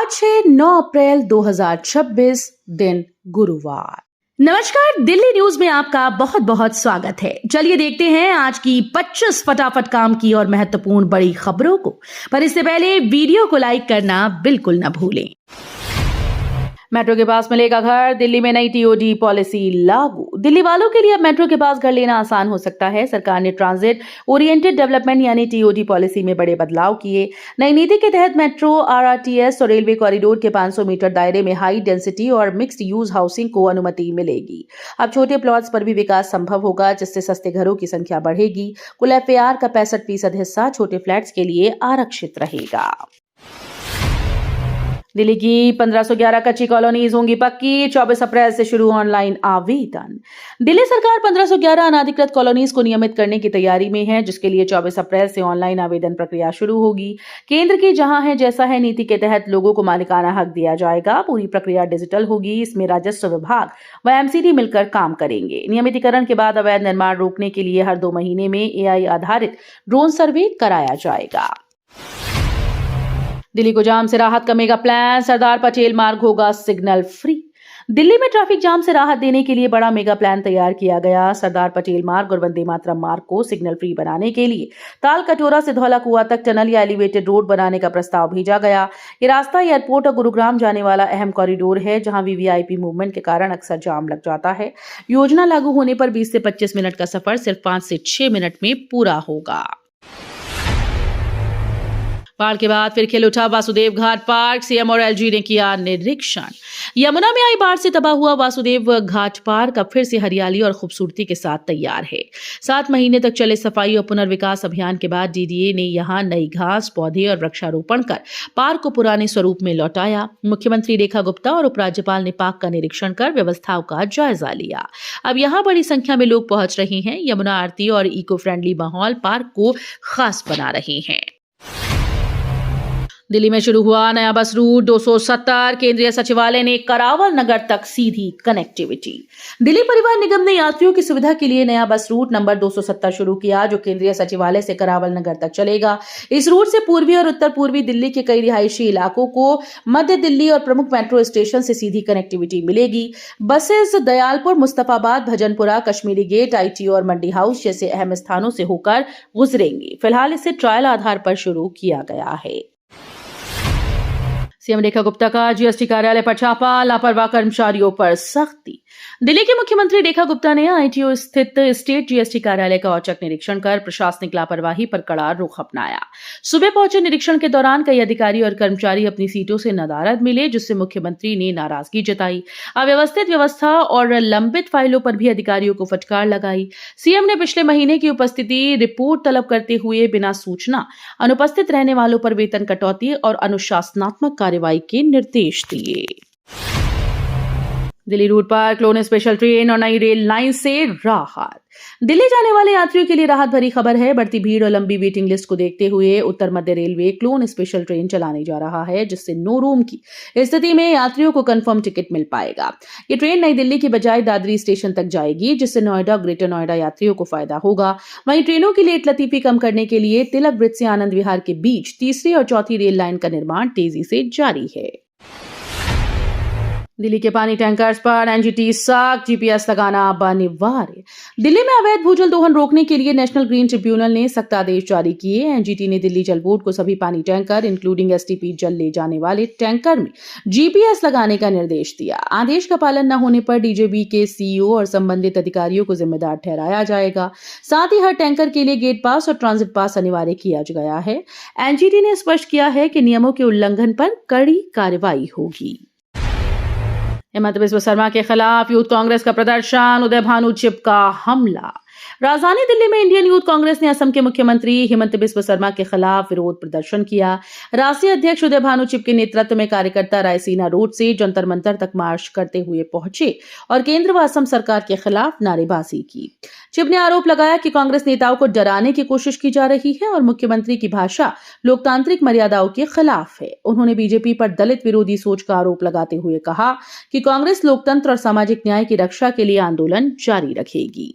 आज है 9 अप्रैल 2026 दिन गुरुवार। नमस्कार, दिल्ली न्यूज में आपका बहुत बहुत स्वागत है। चलिए देखते हैं आज की 25 फटाफट काम की और महत्वपूर्ण बड़ी खबरों को। पर इससे पहले वीडियो को लाइक करना बिल्कुल न भूलें। मेट्रो के पास मिलेगा घर, दिल्ली में नई टीओडी पॉलिसी लागू। दिल्ली वालों के लिए अब मेट्रो के पास घर लेना आसान हो सकता है। सरकार ने ट्रांजिट ओरिएंटेड डेवलपमेंट यानी टीओडी पॉलिसी में बड़े बदलाव किए। नई नीति के तहत मेट्रो, आरआरटीएस और रेलवे कॉरिडोर के 500 मीटर दायरे में हाई डेंसिटी और मिक्स्ड यूज हाउसिंग को अनुमति मिलेगी। अब छोटे प्लॉट्स पर भी विकास संभव होगा, जिससे सस्ते घरों की संख्या बढ़ेगी। कुल एफएआर का 65% हिस्सा छोटे फ्लैट्स के लिए आरक्षित रहेगा। दिल्ली की 1511 कच्ची कॉलोनीज होंगी पक्की। 24 अप्रैल से शुरू ऑनलाइन आवेदन। दिल्ली सरकार 1511 अनाधिकृत कॉलोनीज को नियमित करने की तैयारी में है, जिसके लिए 24 अप्रैल से ऑनलाइन आवेदन प्रक्रिया शुरू होगी। केंद्र की जहां है जैसा है नीति के तहत लोगों को मालिकाना हक दिया जाएगा। पूरी प्रक्रिया डिजिटल होगी। इसमें राजस्व विभाग व एमसीडी मिलकर काम करेंगे। नियमितीकरण के बाद अवैध निर्माण रोकने के लिए हर 2 महीने में एआई आधारित ड्रोन सर्वे कराया जाएगा। दिल्ली को जाम से राहत का मेगा प्लान। सरदार पटेल मार्ग होगा सिग्नल फ्री। दिल्ली में ट्रैफिक जाम से राहत देने के लिए बड़ा मेगा प्लान तैयार किया गया। सरदार पटेल मार्ग और वंदे मातरम मार्ग को सिग्नल फ्री बनाने के लिए ताल कटोरा से धौला कुआं तक टनल या एलिवेटेड रोड बनाने का प्रस्ताव भेजा गया। ये रास्ता एयरपोर्ट और गुरुग्राम जाने वाला अहम कॉरिडोर है, जहां वीवीआईपी मूवमेंट के कारण अक्सर जाम लग जाता है। योजना लागू होने पर 20 से 25 मिनट का सफर सिर्फ 5 से 6 मिनट में पूरा होगा। बाढ़ के बाद फिर खिल उठा वासुदेव घाट पार्क। सीएम और एलजी ने किया निरीक्षण। यमुना में आई बाढ़ से तबाह हुआ वासुदेव घाट पार्क अब फिर से हरियाली और खूबसूरती के साथ तैयार है। 7 महीने तक चले सफाई और पुनर्विकास अभियान के बाद डीडीए ने यहां नई घास, पौधे और वृक्षारोपण कर पार्क को पुराने स्वरूप में लौटाया। मुख्यमंत्री रेखा गुप्ता और उपराज्यपाल ने पार्क का निरीक्षण कर व्यवस्थाओं का जायजा लिया। अब यहां बड़ी संख्या में लोग पहुंच रहे हैं। यमुना आरती और इको फ्रेंडली माहौल पार्क को खास बना रहे हैं। दिल्ली में शुरू हुआ नया बस रूट 270। केंद्रीय सचिवालय ने करावल नगर तक सीधी कनेक्टिविटी। दिल्ली परिवहन निगम ने यात्रियों की सुविधा के लिए नया बस रूट नंबर 270 शुरू किया, जो केंद्रीय सचिवालय से करावल नगर तक चलेगा। इस रूट से पूर्वी और उत्तर पूर्वी दिल्ली के कई रिहायशी इलाकों को मध्य दिल्ली और प्रमुख मेट्रो स्टेशन से सीधी कनेक्टिविटी मिलेगी। Buses Dayalpur, Mustafabad, Bhajanpura, Kashmiri gate, IT और मंडी हाउस जैसे अहम स्थानों से होकर गुजरेंगी। फिलहाल इसे ट्रायल आधार पर शुरू किया गया है। सीएम रेखा गुप्ता का जीएसटी कार्यालय पर छापा। लापरवाह कर्मचारियों पर सख्ती। दिल्ली के मुख्यमंत्री रेखा गुप्ता ने आईटीओ स्थित स्टेट जीएसटी कार्यालय का औचक निरीक्षण कर प्रशासनिक लापरवाही पर कड़ा रुख अपनाया। सुबह पहुंचे निरीक्षण के दौरान कई अधिकारी और कर्मचारी अपनी सीटों से नदारद मिले, जिससे मुख्यमंत्री ने नाराजगी जताई। अव्यवस्थित व्यवस्था और लंबित फाइलों पर भी अधिकारियों को फटकार लगाई। सीएम ने पिछले महीने की उपस्थिति रिपोर्ट तलब करते हुए बिना सूचना अनुपस्थित रहने वालों पर वेतन कटौती और अनुशासनात्मक कार्रवाई के निर्देश दिए। दिल्ली रूट पर क्लोन स्पेशल ट्रेन और नई रेल लाइन से राहत। दिल्ली जाने वाले यात्रियों के लिए राहत भरी खबर है। बढ़ती भीड़ और लंबी वेटिंग लिस्ट को देखते हुए उत्तर मध्य रेलवे क्लोन स्पेशल ट्रेन चलाने जा रहा है, जिससे नो रूम की स्थिति में यात्रियों को कंफर्म टिकट मिल पाएगा। ये ट्रेन नई दिल्ली की बजाय दादरी स्टेशन तक जाएगी, जिससे नोएडा और ग्रेटर नोएडा यात्रियों को फायदा होगा। वहीं ट्रेनों की लेट लतीफी कम करने के लिए तिलक ब्रिज से आनंद विहार के बीच तीसरी और चौथी रेल लाइन का निर्माण तेजी से जारी है। दिल्ली के पानी टैंकर्स पर एनजीटी सख्त, जीपीएस लगाना अनिवार्य। दिल्ली में अवैध भूजल दोहन रोकने के लिए नेशनल ग्रीन ट्रिब्यूनल ने सख्त आदेश जारी किए। एनजीटी ने दिल्ली जल बोर्ड को सभी पानी टैंकर इंक्लूडिंग एसटीपी जल ले जाने वाले टैंकर में जीपीएस लगाने का निर्देश दिया। आदेश का पालन न होने पर डीजेबी के सीईओ और संबंधित अधिकारियों को जिम्मेदार ठहराया जाएगा। साथ ही हर टैंकर के लिए गेट पास और ट्रांजिट पास अनिवार्य किया गया है। एनजीटी ने स्पष्ट किया है कि नियमों के उल्लंघन पर कड़ी कार्रवाई होगी। हिमंत बिस्वा शर्मा के खिलाफ यूथ कांग्रेस का प्रदर्शन। उदय भानु चिप का हमला। राजधानी दिल्ली में इंडियन यूथ कांग्रेस ने असम के मुख्यमंत्री हिमंत बिस्वा शर्मा के खिलाफ विरोध प्रदर्शन किया। राष्ट्रीय अध्यक्ष उदय भानु चिप के नेतृत्व में कार्यकर्ता रायसीना रोड से जंतर मंतर तक मार्च करते हुए पहुंचे और केंद्र व असम सरकार के खिलाफ नारेबाजी की। चिप ने आरोप लगाया कि कांग्रेस नेताओं को डराने की कोशिश की जा रही है और मुख्यमंत्री की भाषा लोकतांत्रिक मर्यादाओं के खिलाफ है। उन्होंने बीजेपी पर दलित विरोधी सोच का आरोप लगाते हुए कहा कि कांग्रेस लोकतंत्र और सामाजिक न्याय की रक्षा के लिए आंदोलन जारी रखेगी।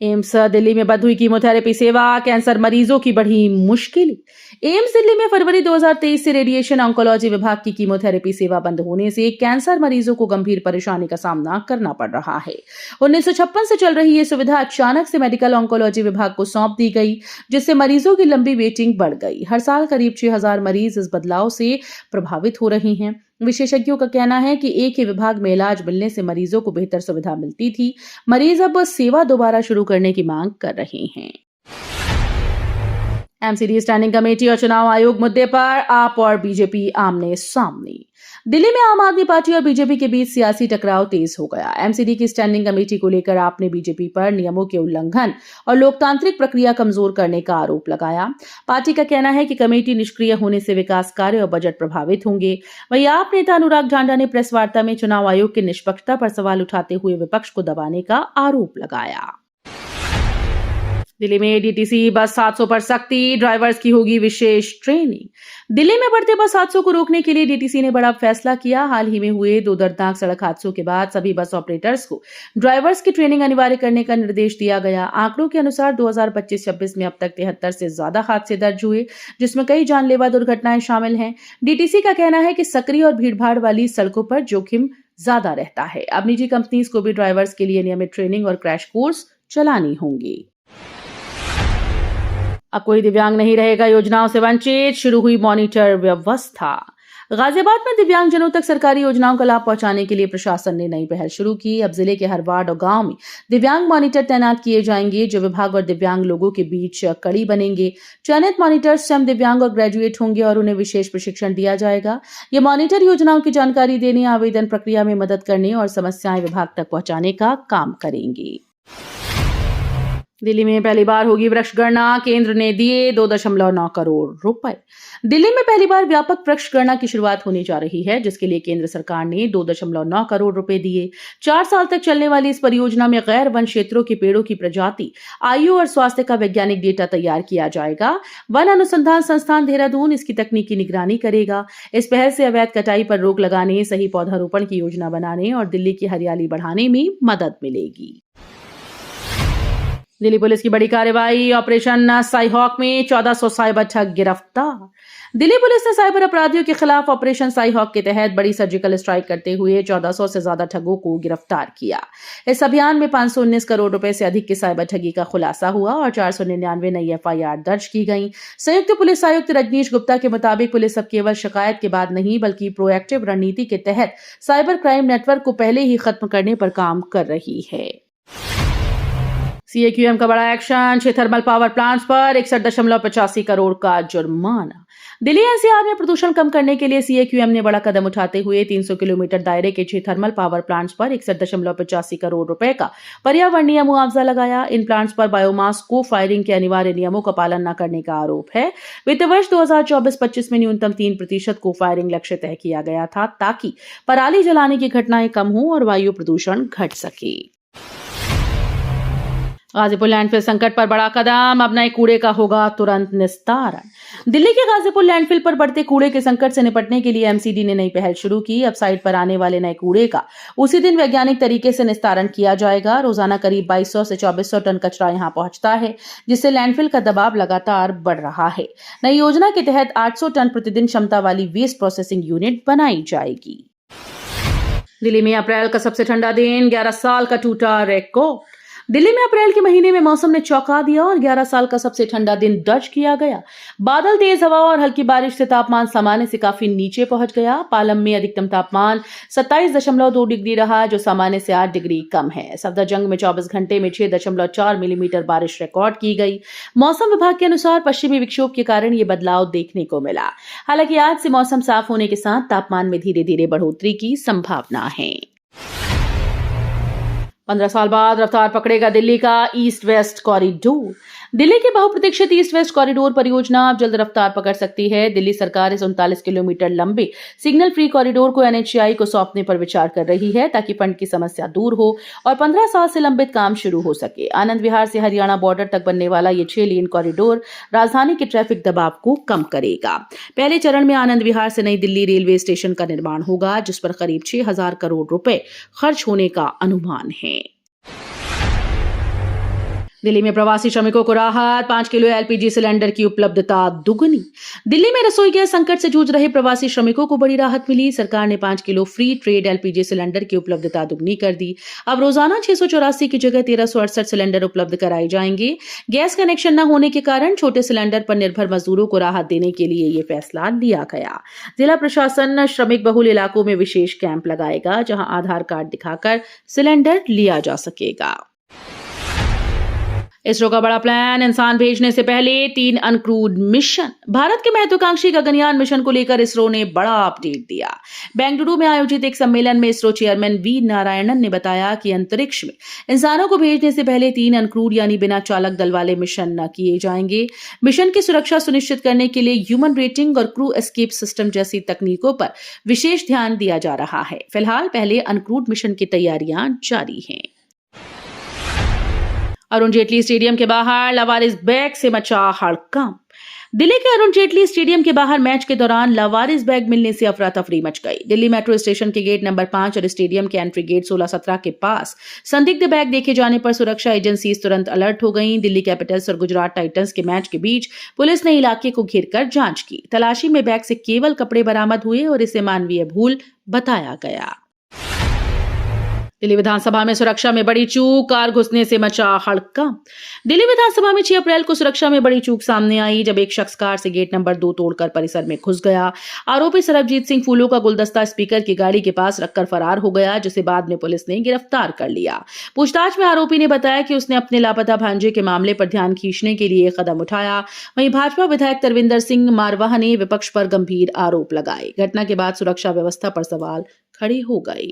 एम्स दिल्ली में बंद हुई कीमोथेरेपी सेवा, कैंसर मरीजों की बढ़ी मुश्किल। एम्स दिल्ली में फरवरी 2023 से रेडिएशन ऑन्कोलॉजी विभाग की कीमोथेरेपी सेवा बंद होने से कैंसर मरीजों को गंभीर परेशानी का सामना करना पड़ रहा है। 1956 से चल रही ये सुविधा अचानक से मेडिकल ऑन्कोलॉजी विभाग को सौंप दी गई, जिससे मरीजों की लंबी वेटिंग बढ़ गई। हर साल करीब 6000 मरीज इस बदलाव से प्रभावित हो रहे हैं। विशेषज्ञों का कहना है कि एक ही विभाग में इलाज मिलने से मरीजों को बेहतर सुविधा मिलती थी। मरीज अब सेवा दोबारा शुरू करने की मांग कर रहे हैं। एमसीडी स्टैंडिंग कमेटी और चुनाव आयोग मुद्दे पर आप और बीजेपी आमने सामने। दिल्ली में आम आदमी पार्टी और बीजेपी के बीच सियासी टकराव तेज हो गया। एमसीडी की स्टैंडिंग कमेटी को लेकर आपने बीजेपी पर नियमों के उल्लंघन और लोकतांत्रिक प्रक्रिया कमजोर करने का आरोप लगाया। पार्टी का कहना है कि कमेटी निष्क्रिय होने से विकास कार्य और बजट प्रभावित होंगे। वहीं आप नेता अनुराग ढांडा ने प्रेस वार्ता में चुनाव आयोग की निष्पक्षता पर सवाल उठाते हुए विपक्ष को दबाने का आरोप लगाया। दिल्ली में डीटीसी बस हादसों पर सख्ती, ड्राइवर्स की होगी विशेष ट्रेनिंग। दिल्ली में बढ़ते बस हादसों को रोकने के लिए डीटीसी ने बड़ा फैसला किया। हाल ही में हुए 2 दर्दनाक सड़क हादसों के बाद सभी बस ऑपरेटर्स को ड्राइवर्स की ट्रेनिंग अनिवार्य करने का निर्देश दिया गया। आंकड़ों के अनुसार 2025-26 में अब तक 73 से ज्यादा हादसे दर्ज हुए, जिसमें कई जानलेवा दुर्घटनाएं शामिल हैं। डीटीसी का कहना है कि सक्रिय और भीड़भाड़ वाली सड़कों पर जोखिम ज्यादा रहता है। अब निजी कंपनीज को भी ड्राइवर्स के लिए नियमित ट्रेनिंग और क्रैश कोर्स चलानी होंगी। अब कोई दिव्यांग नहीं रहेगा योजनाओं से वंचित, शुरू हुई मॉनिटर व्यवस्था। गाजियाबाद में दिव्यांगजनों तक सरकारी योजनाओं का लाभ पहुंचाने के लिए प्रशासन ने नई पहल शुरू की। अब जिले के हर वार्ड और गांव में दिव्यांग मॉनिटर तैनात किए जाएंगे, जो विभाग और दिव्यांग लोगों के बीच कड़ी बनेंगे। चयनित मॉनिटर स्वयं दिव्यांग और ग्रेजुएट होंगे और उन्हें विशेष प्रशिक्षण दिया जाएगा। ये मॉनिटर योजनाओं की जानकारी देने, आवेदन प्रक्रिया में मदद करने और समस्याएं विभाग तक पहुंचाने का काम करेंगे। दिल्ली में पहली बार होगी वृक्ष गणना, केंद्र ने दिए 2.9 करोड़ रुपए। दिल्ली में पहली बार व्यापक वृक्ष गणना की शुरुआत होने जा रही है, जिसके लिए केंद्र सरकार ने 2.9 करोड़ रुपए दिए। 4 साल तक चलने वाली इस परियोजना में गैर वन क्षेत्रों के पेड़ों की प्रजाति, आयु और स्वास्थ्य का वैज्ञानिक डेटा तैयार किया जाएगा। वन अनुसंधान संस्थान देहरादून इसकी तकनीकी निगरानी करेगा। इस पहल से अवैध कटाई पर रोक लगाने, सही पौधारोपण की योजना बनाने और दिल्ली की हरियाली बढ़ाने में मदद मिलेगी। दिल्ली पुलिस की बड़ी कार्रवाई, ऑपरेशन साइहॉक में 1400 साइबर ठग गिरफ्तार। दिल्ली पुलिस ने साइबर अपराधियों के खिलाफ ऑपरेशन साइहॉक के तहत बड़ी सर्जिकल स्ट्राइक करते हुए 1400 से ज्यादा ठगों को गिरफ्तार किया। इस अभियान में 519 करोड़ रुपए से अधिक की साइबर ठगी का खुलासा हुआ और 499 नई एफआईआर दर्ज की गई। संयुक्त पुलिस आयुक्त रजनीश गुप्ता के मुताबिक पुलिस अब केवल शिकायत के बाद नहीं, बल्कि प्रोएक्टिव रणनीति के तहत साइबर क्राइम नेटवर्क को पहले ही खत्म करने पर काम कर रही है। सीएक्यूएम का बड़ा एक्शन, 6 थर्मल पावर प्लांट्स पर 61.85 करोड़ का जुर्माना। दिल्ली एनसीआर में प्रदूषण कम करने के लिए सीएक्यूएम ने बड़ा कदम उठाते हुए 300 किलोमीटर दायरे के 6 थर्मल पावर प्लांट्स पर 61.85 करोड़ रुपए का पर्यावरणीय मुआवजा लगाया। इन प्लांट्स पर बायोमास को फायरिंग के अनिवार्य नियमों का पालन न करने का आरोप है। वित्त वर्ष 2024-25 में न्यूनतम 3% को फायरिंग लक्ष्य तय किया गया था, ताकि पराली जलाने की घटनाएं कम हों और वायु प्रदूषण घट सके। गाजीपुर लैंडफिल संकट पर बड़ा कदम, अब नए कूड़े का होगा तुरंत निस्तारण। दिल्ली के गाजीपुर लैंडफिल पर बढ़ते कूड़े के संकट से निपटने के लिए एमसीडी ने नई पहल शुरू की। अब साइट पर आने वाले नए कूड़े का उसी दिन वैज्ञानिक तरीके से निस्तारण किया जाएगा। रोजाना करीब 2200 से 2400 टन कचरा यहां पहुंचता है, जिससे लैंडफिल का दबाव लगातार बढ़ रहा है। नई योजना के तहत 800 टन प्रतिदिन क्षमता वाली वेस्ट प्रोसेसिंग यूनिट बनाई जाएगी। दिल्ली में अप्रैल का सबसे ठंडा दिन, 11 साल का टूटा रिकॉर्ड। दिल्ली में अप्रैल के महीने में मौसम ने चौंका दिया और 11 साल का सबसे ठंडा दिन दर्ज किया गया। बादल, तेज हवा और हल्की बारिश से तापमान सामान्य से काफी नीचे पहुंच गया। पालम में अधिकतम तापमान 27.2 डिग्री रहा, जो सामान्य से 8 डिग्री कम है। सफदरजंग में 24 घंटे में 6.4 मिलीमीटर बारिश रिकॉर्ड की गई। मौसम विभाग के अनुसार पश्चिमी विक्षोभ के कारण ये बदलाव देखने को मिला। हालांकि आज से मौसम साफ होने के साथ तापमान में धीरे धीरे बढ़ोतरी की संभावना है। 15 साल बाद रफ्तार पकड़ेगा दिल्ली का ईस्ट वेस्ट कॉरिडोर। दिल्ली की बहुप्रतीक्षित ईस्ट वेस्ट कॉरिडोर परियोजना अब जल्द रफ्तार पकड़ सकती है। दिल्ली सरकार इस 39 किलोमीटर लंबे सिग्नल फ्री कॉरिडोर को एनएचएआई को सौंपने पर विचार कर रही है, ताकि फंड की समस्या दूर हो और 15 साल से लंबित काम शुरू हो सके। आनंद विहार से हरियाणा बॉर्डर तक बनने वाला ये 6 लेन कॉरिडोर राजधानी के ट्रैफिक दबाव को कम करेगा। पहले चरण में आनंद विहार से नई दिल्ली रेलवे स्टेशन का निर्माण होगा, जिस पर करीब 6000 करोड़ रुपए खर्च होने का अनुमान है। दिल्ली में प्रवासी श्रमिकों को राहत, 5 किलो एलपीजी सिलेंडर की उपलब्धता दुगनी। दिल्ली में रसोई गैस संकट से जूझ रहे प्रवासी श्रमिकों को बड़ी राहत मिली। सरकार ने 5 kilo free trade LPG cylinder की उपलब्धता दुगनी कर दी। अब रोजाना 684 की जगह 1368 सिलेंडर उपलब्ध कराए जाएंगे। गैस कनेक्शन न होने के कारण छोटे सिलेंडर पर निर्भर मजदूरों को राहत देने के लिए ये फैसला लिया गया। जिला प्रशासन श्रमिक बहुल इलाकों में विशेष कैंप लगाएगा, जहां आधार कार्ड दिखाकर सिलेंडर लिया जा सकेगा। इसरो का बड़ा प्लान, इंसान भेजने से पहले 3 अनक्रूड मिशन। भारत के महत्वाकांक्षी गगनयान मिशन को लेकर इसरो ने बड़ा अपडेट दिया। बेंगलुरु में आयोजित एक सम्मेलन में इसरो चेयरमैन वी नारायणन ने बताया कि अंतरिक्ष में इंसानों को भेजने से पहले 3 अनक्रूड यानी बिना चालक दल वाले मिशन न किए जाएंगे। मिशन की सुरक्षा सुनिश्चित करने के लिए ह्यूमन रेटिंग और क्रू एस्केप सिस्टम जैसी तकनीकों पर विशेष ध्यान दिया जा रहा है। फिलहाल पहले अनक्रूड मिशन की तैयारियां जारी हैं। अरुण जेटली स्टेडियम के बाहर लावारिस बैग से मचा हड़कंप। दिल्ली के अरुण जेटली स्टेडियम के बाहर मैच के दौरान लावारिस बैग मिलने से अफरा तफरी मच गई। दिल्ली मेट्रो स्टेशन के गेट नंबर 5 और स्टेडियम के एंट्री गेट 16-17 के पास संदिग्ध बैग देखे जाने पर सुरक्षा एजेंसीज तुरंत अलर्ट हो गईं। दिल्ली कैपिटल्स और गुजरात टाइटंस के मैच के बीच पुलिस ने इलाके को घेरकर जांच की। तलाशी में बैग से केवल कपड़े बरामद हुए और इसे मानवीय भूल बताया गया। दिल्ली विधानसभा में सुरक्षा में बड़ी चूक, कार घुसने से मचा हड़कंप। दिल्ली विधानसभा में 6 अप्रैल को सुरक्षा में बड़ी चूक सामने आई, जब एक शख्स कार से गेट नंबर 2 तोड़कर परिसर में घुस गया। आरोपी सरबजीत सिंह फूलों का गुलदस्ता स्पीकर की गाड़ी के पास रखकर फरार हो गया, जिसे बाद में पुलिस ने गिरफ्तार कर लिया। पूछताछ में आरोपी ने बताया कि उसने अपने लापता भांजे के मामले पर ध्यान खींचने के लिए कदम उठाया। वहीं भाजपा विधायक तरविंदर सिंह मारवाह ने विपक्ष पर गंभीर आरोप लगाए। घटना के बाद सुरक्षा व्यवस्था पर सवाल खड़े हो गए।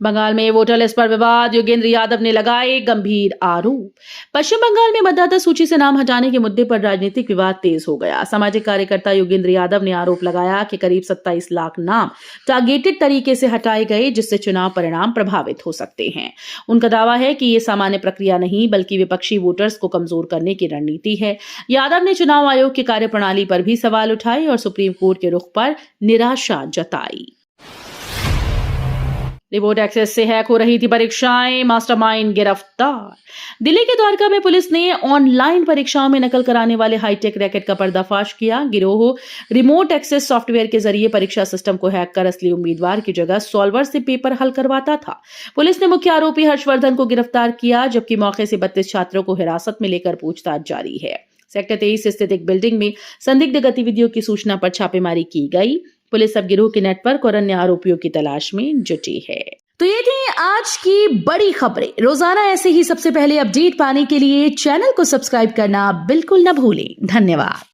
बंगाल में वोटर लिस्ट पर विवाद, योगेंद्र यादव ने लगाए गंभीर आरोप। पश्चिम बंगाल में मतदाता सूची से नाम हटाने के मुद्दे पर राजनीतिक विवाद तेज हो गया। सामाजिक कार्यकर्ता योगेंद्र यादव ने आरोप लगाया कि करीब 27 लाख नाम टारगेटेड तरीके से हटाए गए, जिससे चुनाव परिणाम प्रभावित हो सकते हैं। उनका दावा है कि ये सामान्य प्रक्रिया नहीं, बल्कि विपक्षी वोटर्स को कमजोर करने की रणनीति है। यादव ने चुनाव आयोग की कार्यप्रणाली पर भी सवाल उठाए और सुप्रीम कोर्ट के रुख पर निराशा जताई। रिमोट एक्सेस से हैक हो रही थी परीक्षाएं, मास्टरमाइंड गिरफ्तार। दिल्ली के द्वारका में पुलिस ने ऑनलाइन परीक्षाओं में नकल कराने वाले हाईटेक रैकेट का पर्दाफाश किया। गिरोह रिमोट एक्सेस सॉफ्टवेयर के जरिए परीक्षा सिस्टम को हैक कर असली उम्मीदवार की जगह सॉल्वर से पेपर हल करवाता था। पुलिस ने मुख्य आरोपी हर्षवर्धन को गिरफ्तार किया, जबकि मौके से 32 छात्रों को हिरासत में लेकर पूछताछ जारी है। सेक्टर 23 स्थित एक बिल्डिंग में संदिग्ध गतिविधियों की सूचना पर छापेमारी की गई। पुलिस अब गिरोह के नेटवर्क और अन्य आरोपियों की तलाश में जुटी है। तो ये थी आज की बड़ी खबरें। रोजाना ऐसे ही सबसे पहले अपडेट पाने के लिए चैनल को सब्सक्राइब करना बिल्कुल न भूलें। धन्यवाद।